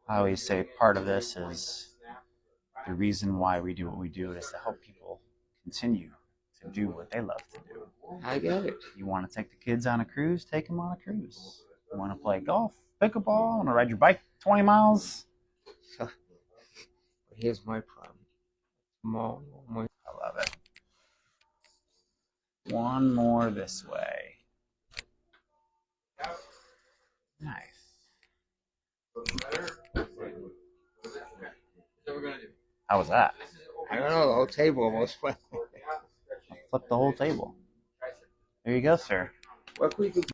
I always say part of this is the reason why we do what we do is to help people continue to do what they love to do. I get it. You want to take the kids on a cruise, take them on a cruise. You want to play golf, pickleball, want to ride your bike 20 miles? So, here's my problem. More, I love it. One more this way. Nice. How was that? I don't know, the whole table almost went. Flip the whole table. There you go, sir. What could we do?